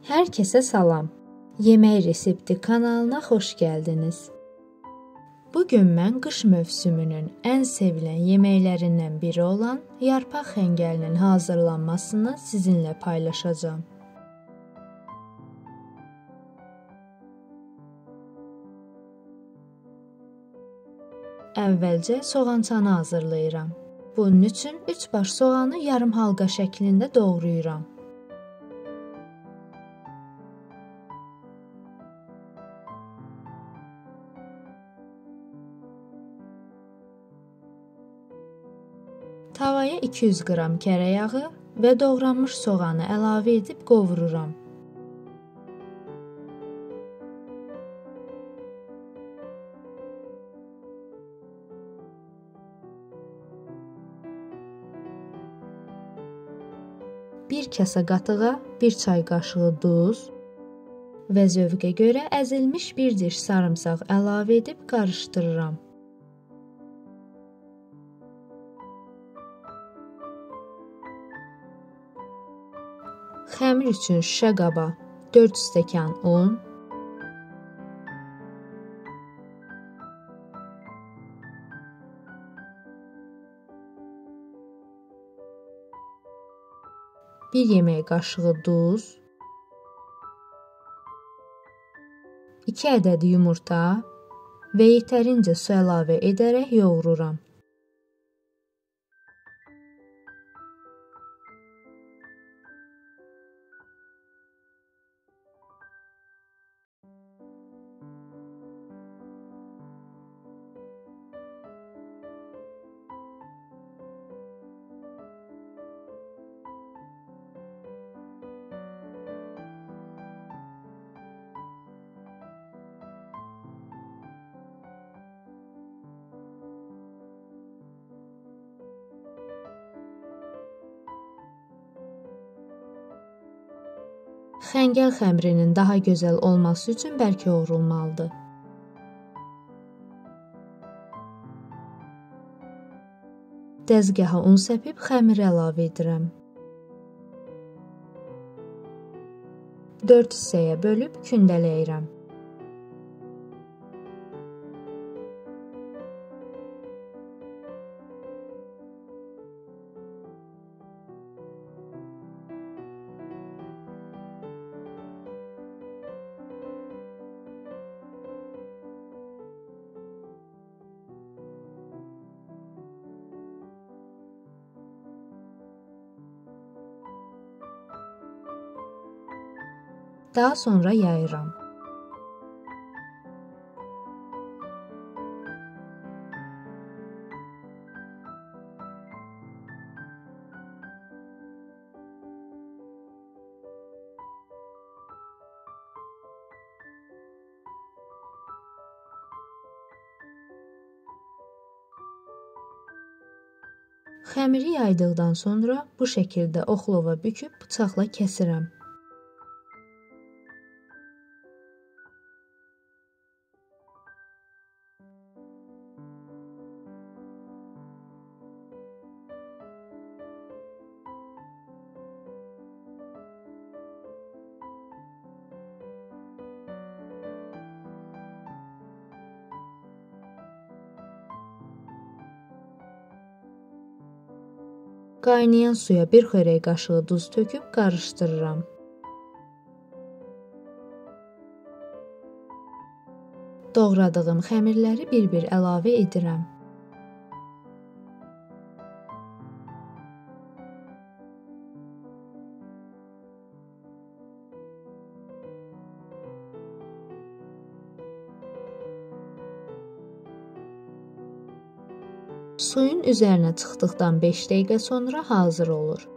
Hər kəsə salam. Yemək resepti kanalına xoş gəldiniz. Bugün mən qış mövsümünün ən sevilən yeməklərindən biri olan yarpaq xəngəlinin hazırlanmasını sizinlə paylaşacağam. Əvvəlcə soğançanı hazırlayıram. Bunun üçün 3 baş soğanı yarım halqa şəklində doğrayıram. Tavaya 200 qram kərə yağı və doğranmış soğanı əlavə edib qovururam. Bir kasa qatığa 1 çay qaşığı duz və zövqə görə əzilmiş 1 diş sarımsaq əlavə edib qarışdırıram. Xəmir üçün şüşə qaba 4 stəkan un, bir yemək qaşığı duz, 2 ədəd yumurta və yetərincə su əlavə edərək yoğururam. Xəngəl xəmirinin daha gözəl olması üçün bərk yoğrulmalıdır. Dəzgaha un səpib xəmiri əlavə edirəm. 4 hissəyə bölüb kündələyirəm. Daha sonra yayıram. Xəmiri yaydıqdan sonra bu şəkildə oxlova büküb bıçaqla kəsirəm. Qaynayan suya 1 xörək qaşığı duz töküb qarışdırıram. Doğradığım xəmirləri bir-bir əlavə edirəm. Suyun üzərinə çıxdıqdan 5 dəqiqə sonra hazır olur.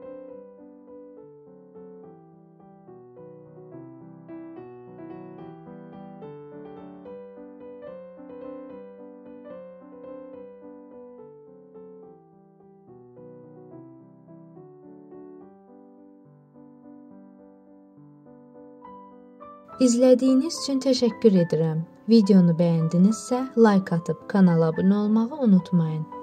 İzlədiyiniz üçün təşəkkür edirəm. Videonu bəyəndinizsə, like atıb kanala abunə olmağı unutmayın.